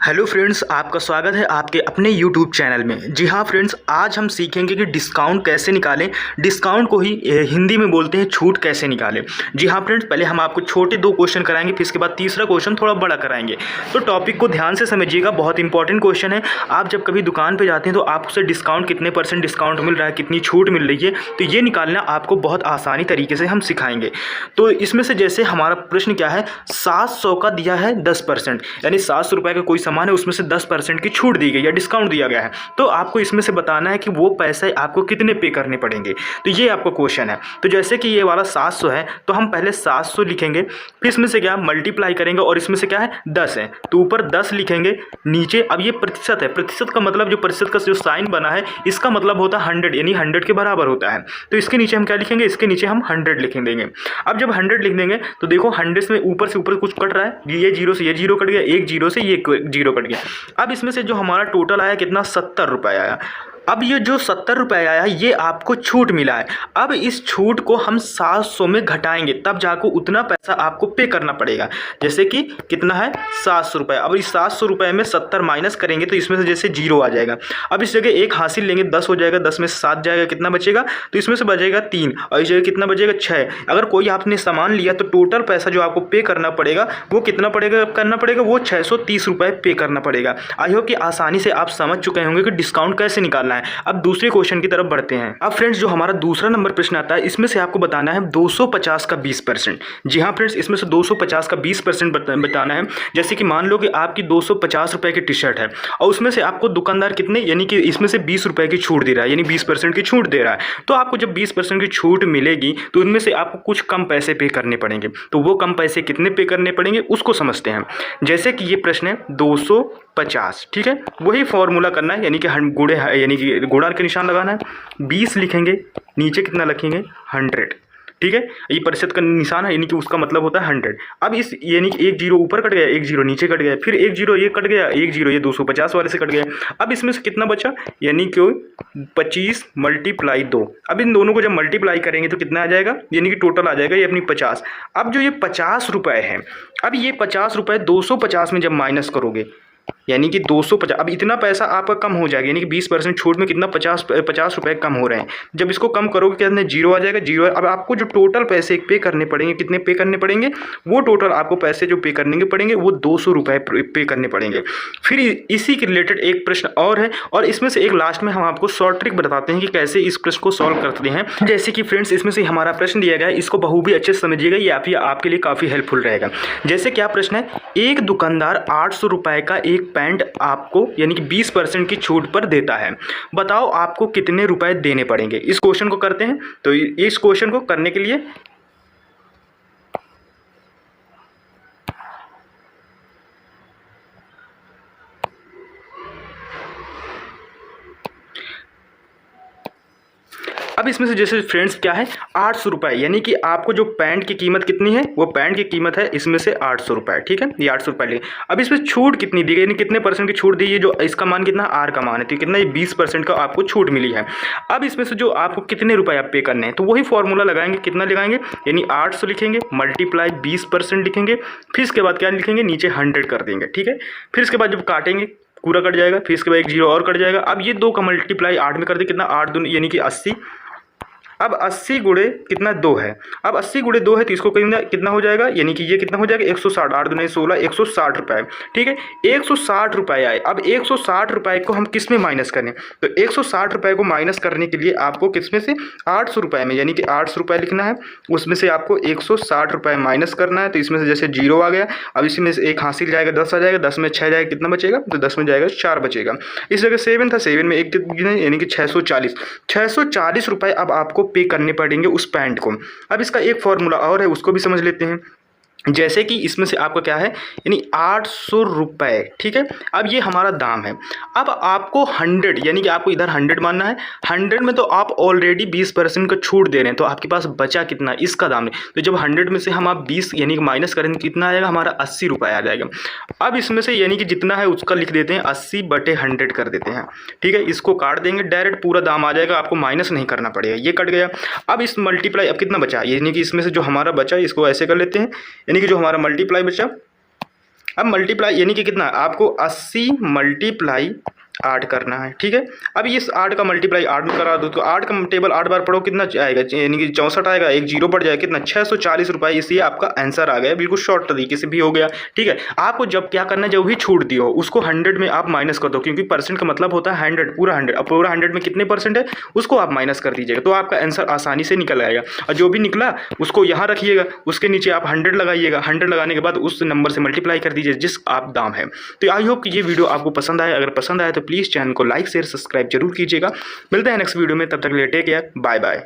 Hello friends, आपका स्वागत है आपके अपने यूट्यूब चैनल में। जी हाँ फ्रेंड्स, आज हम सीखेंगे कि डिस्काउंट कैसे निकालें। डिस्काउंट को ही हिंदी में बोलते हैं छूट कैसे निकालें। जी हाँ फ्रेंड्स, पहले हम आपको छोटे 2 क्वेश्चन कराएंगे, फिर इसके बाद तीसरा क्वेश्चन थोड़ा बड़ा कराएंगे। तो टॉपिक को ध्यान से समझिएगा, बहुत इंपॉर्टेंट क्वेश्चन है। आप जब कभी दुकान पर जाते हैं तो आपसे डिस्काउंट कितने % डिस्काउंट मिल रहा है, कितनी छूट मिल रही है, तो ये निकालना आपको बहुत आसानी तरीके से हम सिखाएंगे। तो इसमें से जैसे हमारा प्रश्न क्या है, 700 का दिया है 10%, यानी 700 रुपये का कोई सामान है, उसमें से 10% की छूट दी गई या डिस्काउंट दिया गया है। तो आपको इसमें से बताना है कि वो पैसे आपको कितने पे करने पड़ेंगे। तो ये आपका क्वेश्चन है। तो जैसे कि ये वाला 700 है, तो हम पहले 700 लिखेंगे, फिर इसमें से क्या मल्टीप्लाई करेंगे, और इसमें से क्या है 10 है, तो ऊपर 10 लिखेंगे, नीचे अब ये प्रतिशत है। प्रतिशत का मतलब जो प्रतिशत का जो साइन बना है, इसका मतलब होता है 100, यानी 100 के बराबर होता है। तो इसके नीचे हम क्या लिखेंगे, इसके नीचे हम 100 लिख देंगे। अब जब 100 लिख देंगे तो देखो 100 में ऊपर से ऊपर कुछ कट रहा है, ये जीरो से ये जीरो कट गया, एक जीरो से ये जीरो कट गया। अब इसमें से जो हमारा टोटल आया कितना, 70 रुपये आया। अब ये जो 70 रुपये आया है, ये आपको छूट मिला है। अब इस छूट को हम 700 में घटाएंगे, तब जाकर उतना पैसा आपको पे करना पड़ेगा। जैसे कि कितना है 700 रुपये। अब इस 700 रुपये में 70 माइनस करेंगे तो इसमें से जैसे जीरो आ जाएगा। अब इस जगह एक हासिल लेंगे, 10 हो जाएगा, 10 में से 7 जाएगा, कितना बचेगा, तो इसमें से बचेगा 3, और इस जगह कितना बचेगा 6। अगर कोई आपने सामान लिया तो टोटल पैसा जो आपको पे करना पड़ेगा वो कितना करना पड़ेगा, वो 630 रुपये पे करना पड़ेगा। आई होप कि आसानी से आप समझ चुके होंगे कि डिस्काउंट कैसे निकालना है। अब दूसरे क्वेश्चन की तरफ बढ़ते हैं। अब फ्रेंड्स, जो हमारा दूसरा नंबर प्रश्न आता है, इसमें से आपको बताना है 250 का 20%। जी हाँ फ्रेंड्स, इसमें से 250 का 20% बताना है। जैसे कि मान लो कि आपकी 250 रुपये की टी शर्ट है, और उसमें से आपको दुकानदार कितने, यानी कि इसमें से 20 रुपये की छूट दे रहा है, यानी 20% की छूट दे रहा है। तो आपको जब 20% की छूट मिलेगी तो उनमें से आपको कुछ कम पैसे पे करने पड़ेंगे। तो वो कम पैसे कितने पे करने पड़ेंगे उसको समझते हैं। जैसे कि ये प्रश्न है 250, ठीक है, वही फॉर्मूला करना है, यानी कि गुणे, यानी कि गुणा के निशान लगाना है। 20 लिखेंगे, नीचे कितना लिखेंगे 100, ठीक है, ये प्रतिशत का निशान है, यानी कि उसका मतलब होता है 100। अब इस, यानी कि एक जीरो ऊपर कट गया, एक जीरो नीचे कट गया, फिर एक जीरो ये कट गया, एक जीरो ये 250 वाले से कट गया। अब इसमें से कितना बचा, यानी कि 25 × 2। अब इन दोनों को जब मल्टीप्लाई करेंगे तो कितना आ जाएगा, यानी कि टोटल आ जाएगा ये अपनी 50। अब जो ये 50 रुपये है, अब ये 50 रुपये 250 में जब माइनस करोगे, यानी कि 250, अब इतना पैसा आपका कम हो जाएगा, यानी कि 20% छूट में कितना 50 रुपये कम हो रहे हैं। जब इसको कम करोगे कितने, जीरो आ जाएगा, जीरो। अब आपको जो टोटल पैसे पे करने पड़ेंगे, कितने पे करने पड़ेंगे, वो टोटल आपको पैसे जो पे करने पड़ेंगे वो 200 रुपये पे करने पड़ेंगे। फिर इसी के रिलेटेड एक प्रश्न और है, और इसमें से एक लास्ट में हम आपको शॉर्ट ट्रिक बताते हैं कि कैसे इस प्रश्न को सॉल्व करते हैं। जैसे कि फ्रेंड्स, इसमें से हमारा प्रश्न दिया गया है, इसको बखूबी अच्छे से समझिएगा, ये आपके लिए काफ़ी हेल्पफुल रहेगा। जैसे क्या प्रश्न है, एक दुकानदार 800 रुपये का एक पैंट आपको, यानी कि 20% की छूट पर देता है। बताओ आपको कितने रुपए देने पड़ेंगे। इस क्वेश्चन को करते हैं। तो इस क्वेश्चन को करने के लिए अब इसमें से जैसे फ्रेंड्स क्या है 800 रुपये, यानी कि आपको जो पैंट की कीमत कितनी है, वो पैंट की कीमत है इसमें से 800 रुपये, ठीक है, ये 800 रुपये ले। अब इसमें छूट कितनी दी गई, यानी कितने % की छूट दी है, जो इसका मान कितना, आर का मान है, तो कितना, ये 20% का आपको छूट मिली है। अब इसमें से जो आपको कितने रुपये आप पे करने हैं, तो वही फॉर्मूला लगाएंगे, कितना लगाएंगे, यानी 800 लिखेंगे, मल्टीप्लाई 20% लिखेंगे, फिर इसके बाद क्या लिखेंगे, नीचे 100 कर देंगे, ठीक है। फिर इसके बाद जब काटेंगे पूरा कट जाएगा, फिर इसके बाद एक जीरो और कट जाएगा। अब ये 2 का मल्टीप्लाई 8 में कर दे, कितना 8 दूनी, यानी कि 80। अब 80 गुणे कितना 2 है, अब 80 गुणे 2 है, तो इसको कितना हो जाएगा, यानी कि ये कितना हो जाएगा 160, 8 दूनी 16, 160 रुपये, ठीक है। 160 रुपये आए। अब 160 रुपये को हम किस में माइनस करें, तो 160 रुपये को माइनस करने के लिए आपको किस में से 800 रुपये में, यानी कि 800 रुपये लिखना है, उसमें से आपको 160 रुपये माइनस करना है। तो इसमें से जैसे जीरो आ गया, अब इसमें से एक हासिल जाएगा, 10 आ जाएगा, 10 में 6 जाएगा, कितना बचेगा, तो 10 में जाएगा 4 बचेगा। इस जगह 7 था, 7 में एक, यानी कि 640 रुपये अब आपको पे करने पड़ेंगे उस पैंट को। अब इसका एक फॉर्मूला और है, उसको भी समझ लेते हैं। जैसे कि इसमें से आपका क्या है, यानी 800 रुपये, ठीक है। अब ये हमारा दाम है। अब आपको 100, यानी कि आपको इधर 100 मानना है। 100 में तो आप ऑलरेडी 20% का छूट दे रहे हैं, तो आपके पास बचा कितना, इसका दाम है। तो जब 100 में से हम आप 20 यानी कि माइनस करेंगे, कितना आएगा, हमारा 80 रुपये आ जाएगा। अब इसमें से यानी कि जितना है उसका लिख देते हैं, 80/100 कर देते हैं, ठीक है। इसको काट देंगे, डायरेक्ट पूरा दाम आ जाएगा, आपको माइनस नहीं करना पड़ेगा, ये कट गया। अब इस मल्टीप्लाई, अब कितना बचा, यानी कि इसमें से जो हमारा बचा इसको ऐसे कर लेते हैं, यानी कि जो हमारा मल्टीप्लाई बचा अब मल्टीप्लाई यानी कि कितना, आपको 80 मल्टीप्लाई 8 करना है, ठीक है। अब इस 8 का मल्टीप्लाई 8 में करा दो तो 8 का टेबल 8 बार पढ़ो कितना आएगा, यानी कि 64 आएगा, एक जीरो बढ़ जाएगा, कितना 640 रुपये। इसलिए आपका आंसर आ गया, बिल्कुल शॉर्ट तरीके से भी हो गया, ठीक है। आपको जब क्या करना है, जब भी छूट दी हो उसको 100 में आप माइनस कर दो, क्योंकि परसेंट का मतलब होता है 100, पूरा 100। अब पूरा 100 में कितने परसेंट है उसको आप माइनस कर दीजिएगा, तो आपका आंसर आसानी से निकल आएगा। और जो भी निकला उसको यहाँ रखिएगा, उसके नीचे आप 100 लगाइएगा, 100 लगाने के बाद उस नंबर से मल्टीप्लाई कर दीजिए जिस आप दाम है। तो आई होप कि ये वीडियो आपको पसंद आए, अगर पसंद आए तो प्लीज़ चैनल को लाइक शेयर सब्सक्राइब जरूर कीजिएगा। मिलते हैं नेक्स्ट वीडियो में, तब तक के लिए टेक केयर, बाय बाय।